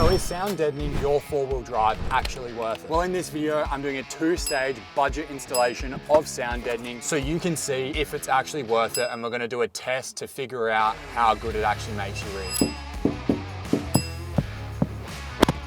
So is sound deadening your four-wheel drive actually worth it? Well, in this video, I'm doing a two-stage budget installation of sound deadening so you can see if it's actually worth it, and we're gonna do a test to figure out how good it actually makes you read.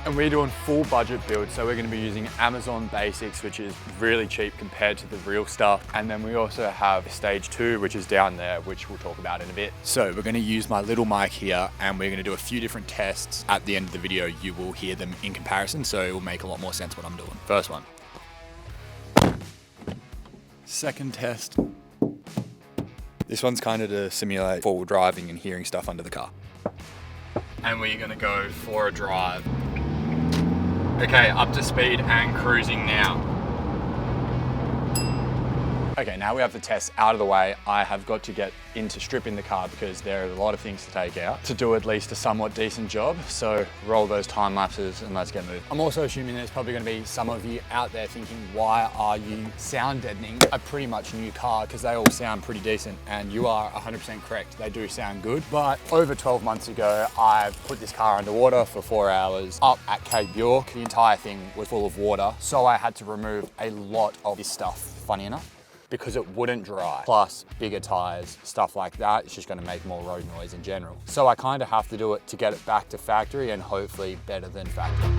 And we're doing full budget build, so we're gonna be using Amazon Basics, which is really cheap compared to the real stuff. And then we also have stage 2, which is down there, which we'll talk about in a bit. So we're gonna use my little mic here, and we're gonna do a few different tests. At the end of the video, you will hear them in comparison, so it will make a lot more sense what I'm doing. First one. Second test. This one's kind of to simulate forward driving and hearing stuff under the car. And we're gonna go for a drive. Okay, up to speed and cruising now. Okay, now we have the test out of the way. I have got to get into stripping the car because there are a lot of things to take out to do at least a somewhat decent job. So roll those time lapses and let's get moving. I'm also assuming there's probably gonna be some of you out there thinking, why are you sound deadening a pretty much new car? Because they all sound pretty decent, and you are 100% correct. They do sound good. But over 12 months ago, I put this car underwater for 4 hours up at Cape York. The entire thing was full of water. So I had to remove a lot of this stuff, funny enough, because it wouldn't dry. Plus bigger tires, stuff like that, it's just gonna make more road noise in general. So I kind of have to do it to get it back to factory, and hopefully better than factory.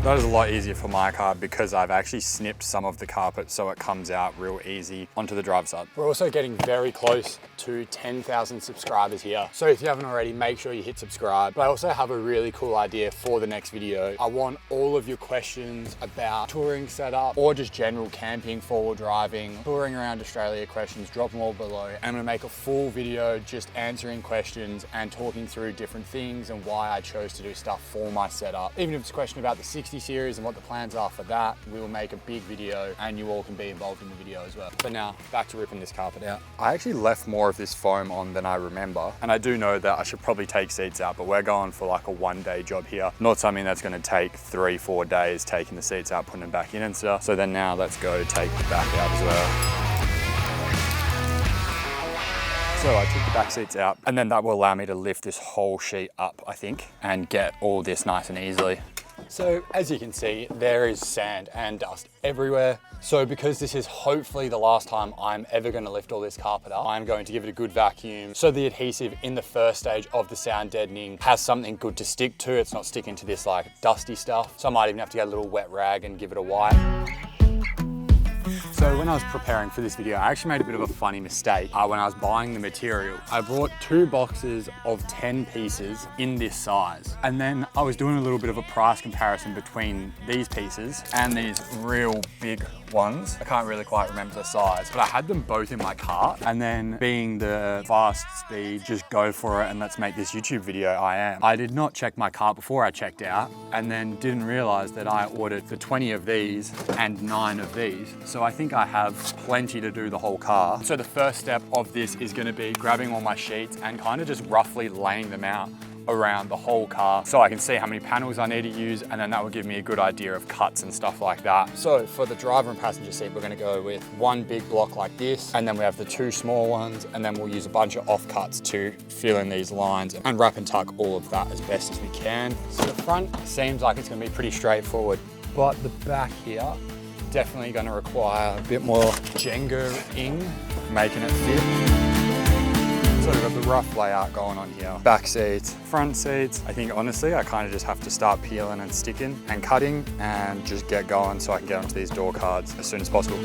That is a lot easier for my car because I've actually snipped some of the carpet so it comes out real easy onto the driver's side. We're also getting very close to 10,000 subscribers here. So if you haven't already, make sure you hit subscribe. But I also have a really cool idea for the next video. I want all of your questions about touring setup or just general camping, four-wheel driving, touring around Australia questions, drop them all below. I'm gonna make a full video just answering questions and talking through different things and why I chose to do stuff for my setup. Even if it's a question about the 60 series and what the plans are for that, we will make a big video and you all can be involved in the video as well. But now, back to ripping this carpet out. I actually left more of this foam on than I remember, and I do know that I should probably take seats out, but we're going for like a one-day job here. Not something that's gonna take 3-4 days taking the seats out, putting them back in and stuff. So then now let's go take the back out as well. So I took the back seats out, and then that will allow me to lift this whole sheet up, I think, and get all this nice and easily. So as you can see, there is sand and dust everywhere. So because this is hopefully the last time I'm ever going to lift all this carpet up, I'm going to give it a good vacuum so the adhesive in the first stage of the sound deadening has something good to stick to. It's not sticking to this like dusty stuff. So I might even have to get a little wet rag and give it a wipe. So when I was preparing for this video, I actually made a bit of a funny mistake when I was buying the material. I brought 2 boxes of 10 pieces in this size. And then I was doing a little bit of a price comparison between these pieces and these real big ones. I can't really quite remember the size, but I had them both in my cart. And then being the fast speed, just go for it and let's make this YouTube video, I did not check my cart before I checked out, and then didn't realize that I ordered for 20 of these and 9 of these. So I think I have plenty to do the whole car. So the first step of this is gonna be grabbing all my sheets and kind of just roughly laying them out around the whole car so I can see how many panels I need to use, and then that will give me a good idea of cuts and stuff like that. So for the driver and passenger seat, we're gonna go with 1 big block like this, and then we have the 2 small ones, and then we'll use a bunch of offcuts to fill in these lines and wrap and tuck all of that as best as we can. So the front seems like it's gonna be pretty straightforward, but the back here, definitely gonna require a bit more Jenga-ing, making it fit. So we've got the rough layout going on here. Back seats, front seats. I think honestly, I kind of just have to start peeling and sticking and cutting and just get going so I can get onto these door cards as soon as possible.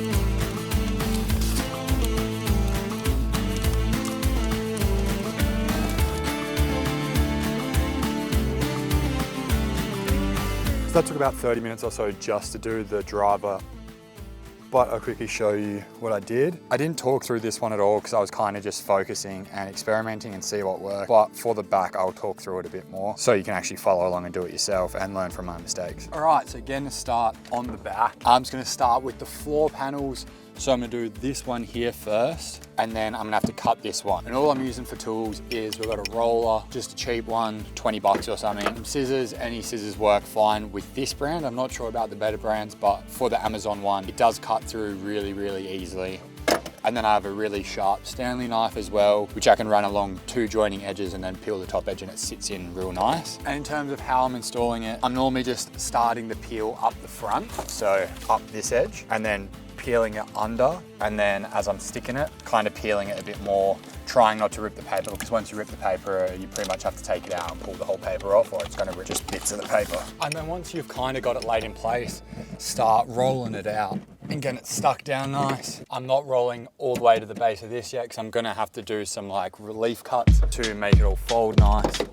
So that took about 30 minutes or so just to do the driver, but I'll quickly show you what I did. I didn't talk through this one at all because I was kind of just focusing and experimenting and see what worked. But for the back, I'll talk through it a bit more so you can actually follow along and do it yourself and learn from my mistakes. All right, so again, to start on the back, I'm just gonna start with the floor panels. So I'm gonna do this one here first, and then I'm gonna have to cut this one. And all I'm using for tools is we've got a roller, just a cheap one, 20 bucks or something. Some scissors, any scissors work fine with this brand. I'm not sure about the better brands, but for the Amazon one, it does cut through really, really easily. And then I have a really sharp Stanley knife as well, which I can run along 2 joining edges and then peel the top edge, and it sits in real nice. And in terms of how I'm installing it, I'm normally just starting the peel up the front, so up this edge, and then peeling it under, and then as I'm sticking it, kind of peeling it a bit more, trying not to rip the paper, because once you rip the paper, you pretty much have to take it out and pull the whole paper off, or it's going to rip just bits of the paper. And then once you've kind of got it laid in place, start rolling it out and getting it stuck down nice. I'm not rolling all the way to the base of this yet, because I'm going to have to do some like relief cuts to make it all fold nice.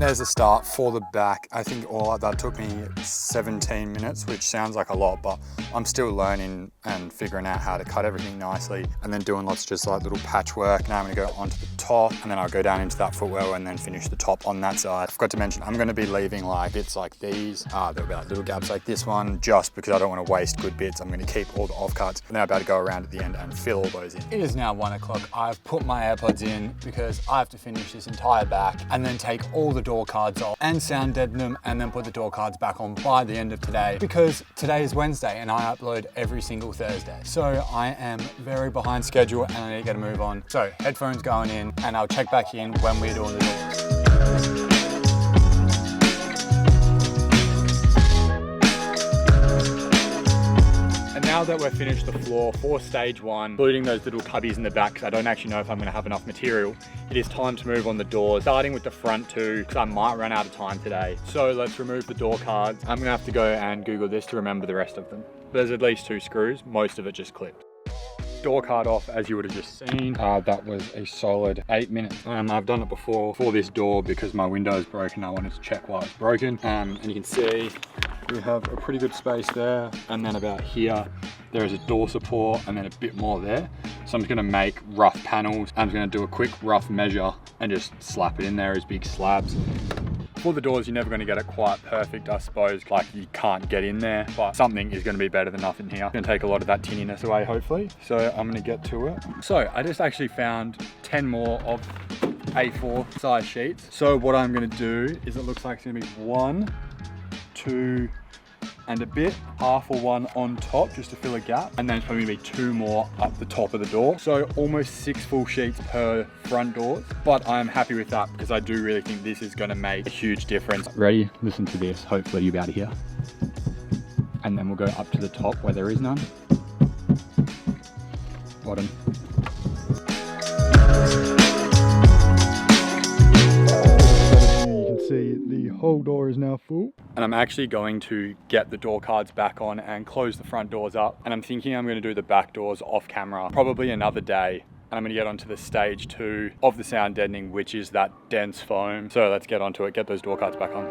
There's a start for the back. I think all that took me 17 minutes, which sounds like a lot, but I'm still learning and figuring out how to cut everything nicely, and then doing lots of just like little patchwork. Now I'm gonna go onto the top, and then I'll go down into that footwell and then finish the top on that side. I forgot to mention, I'm gonna be leaving like bits like these. There'll be like little gaps like this one, just because I don't wanna waste good bits. I'm gonna keep all the offcuts, and then I'm about to go around at the end and fill all those in. It is now 1 o'clock. I've put my AirPods in because I have to finish this entire back and then take all the door cards off and sound deaden them, and then put the door cards back on by the end of today, because today is Wednesday and I upload every single Thursday. So I am very behind schedule and I need to get a move on. So headphones going in, and I'll check back in when we're doing the doors. Now that we've finished the floor for stage 1, including those little cubbies in the back, because I don't actually know if I'm going to have enough material, it is time to move on the doors, starting with the front 2, because I might run out of time today. So let's remove the door cards. I'm going to have to go and Google this to remember the rest of them. There's at least 2 screws, most of it just clipped. Door card off, as you would have just seen. That was a solid 8 minutes. I've done it before for this door because my window is broken. I wanted to check why it's broken. And you can see we have a pretty good space there. And then about here, there is a door support and then a bit more there. So I'm just gonna make rough panels. I'm just gonna do a quick rough measure and just slap it in there as big slabs. For the doors, you're never gonna get it quite perfect, I suppose. Like, you can't get in there, but something is gonna be better than nothing here. It's gonna take a lot of that tinniness away, hopefully. So I'm gonna get to it. So I just actually found 10 more of A4 size sheets. So what I'm gonna do is, it looks like it's gonna be 1, 2, and a bit, half or 1 on top just to fill a gap, and then it's probably gonna be 2 more up the top of the door. So almost 6 full sheets per front doors, but I'm happy with that because I do really think this is gonna make a huge difference. Ready? Listen to this, hopefully you'll be able to hear. And then we'll go up to the top where there is none. Bottom. See, the whole door is now full, and I'm actually going to get the door cards back on and close the front doors up, and I'm thinking I'm going to do the back doors off camera probably another day, and I'm going to get onto the stage 2 of the sound deadening, which is that dense foam. So let's get onto it, get those door cards back on.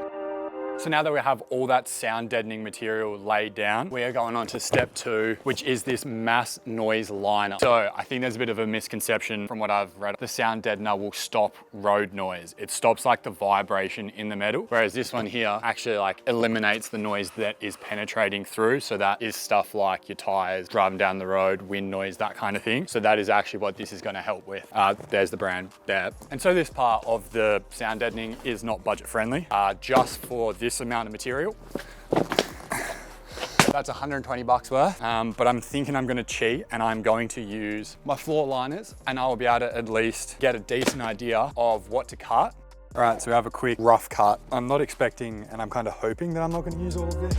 So now that we have all that sound deadening material laid down, we are going on to step 2, which is this mass noise liner. So I think there's a bit of a misconception from what I've read. The sound deadener will stop road noise. It stops like the vibration in the metal, whereas this one here actually like eliminates the noise that is penetrating through. So that is stuff like your tires, driving down the road, wind noise, that kind of thing. So that is actually what this is going to help with. There's the brand there. And so this part of the sound deadening is not budget friendly. Just for this amount of material, that's 120 bucks worth, but I'm thinking I'm gonna cheat and I'm going to use my floor liners, and I will be able to at least get a decent idea of what to cut. All right, so we have a quick rough cut. I'm not expecting, and I'm kind of hoping that I'm not gonna use all of this.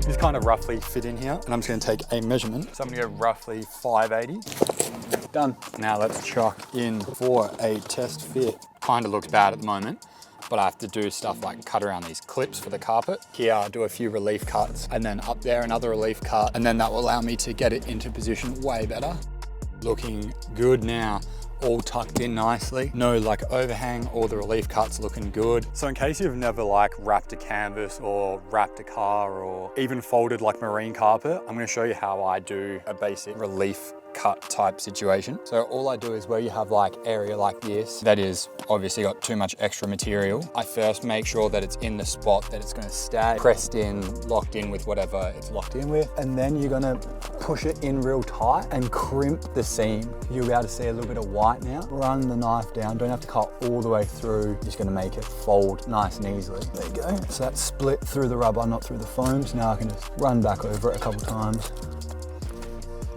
This kind of roughly fit in here, and I'm just gonna take a measurement. So I'm gonna go roughly 580. Done. Now let's chuck in for a test fit. Kind of looks bad at the moment, but I have to do stuff like cut around these clips for the carpet. Here, I'll do a few relief cuts, and then up there, another relief cut, and then that will allow me to get it into position way better. Looking good now. All tucked in nicely. No like overhang, all the relief cuts looking good. So in case you've never like wrapped a canvas or wrapped a car or even folded like marine carpet, I'm gonna show you how I do a basic relief cut type situation. So all I do is where you have like area like this, that is obviously got too much extra material, I first make sure that it's in the spot that it's gonna stay pressed in, locked in with whatever it's locked in with. And then you're gonna push it in real tight and crimp the seam. You'll be able to see a little bit of white now. Run the knife down, don't have to cut all the way through. Just gonna make it fold nice and easily. There you go. So that's split through the rubber, not through the foams. Now I can just run back over it a couple times.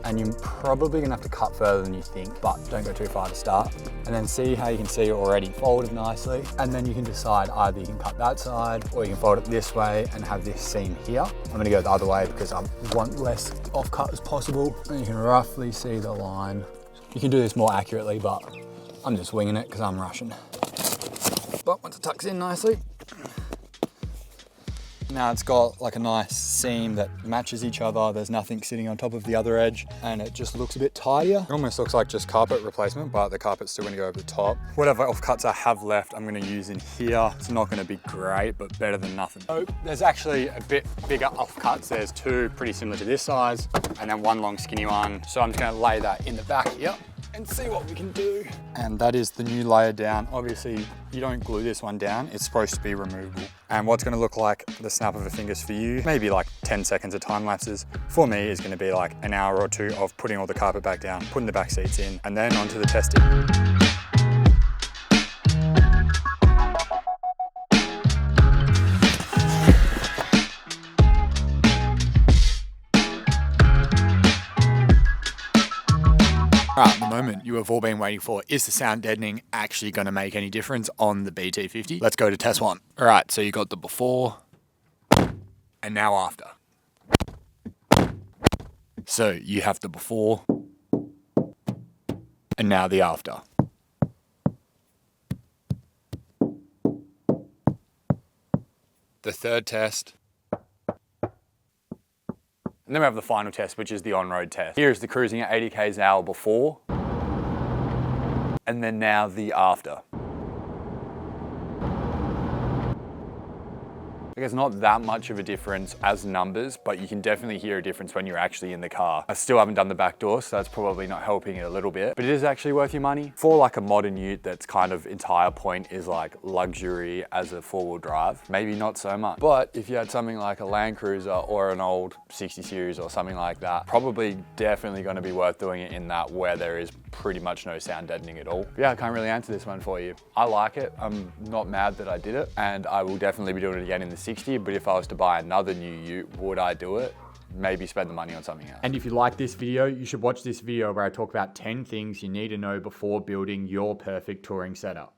And you're probably gonna have to cut further than you think, but don't go too far to start. And then see how you can see it already folded nicely. And then you can decide either you can cut that side or you can fold it this way and have this seam here. I'm gonna go the other way because I want less off cut as possible. And you can roughly see the line. You can do this more accurately, but I'm just winging it because I'm rushing. But once it tucks in nicely, now it's got like a nice seam that matches each other. There's nothing sitting on top of the other edge and it just looks a bit tidier. It almost looks like just carpet replacement, but the carpet's still gonna go over the top. Whatever offcuts I have left, I'm gonna use in here. It's not gonna be great, but better than nothing. So there's actually a bit bigger offcuts. There's two pretty similar to this size and then one long skinny one. So I'm just gonna lay that in the back here and see what we can do. And that is the new layer down. Obviously, you don't glue this one down. It's supposed to be removable. And what's gonna look like the snap of a fingers for you, maybe like 10 seconds of time lapses. For me, is gonna be like an hour or two of putting all the carpet back down, putting the back seats in, and then onto the testing. All right, the moment you have all been waiting for, is the sound deadening actually going to make any difference on the BT50? Let's go to test one. All right, so you got the before and now after. So you have the before and now the after. The third test. And then we have the final test, which is the on-road test. Here is the cruising at 80 k's an hour before, and then now the after. There's not that much of a difference as numbers, but you can definitely hear a difference when you're actually in the car. I still haven't done the back door, so that's probably not helping it a little bit, but it is actually worth your money. For like a modern ute that's kind of entire point is like luxury as a four-wheel drive, maybe not so much. But if you had something like a Land Cruiser or an old 60 series or something like that, probably definitely gonna be worth doing it in that where there is pretty much no sound deadening at all. But yeah, I can't really answer this one for you. I like it. I'm not mad that I did it, and I will definitely be doing it again in the 60, but if I was to buy another new ute, would I do it? Maybe spend the money on something else. And if you like this video, you should watch this video where I talk about 10 things you need to know before building your perfect touring setup.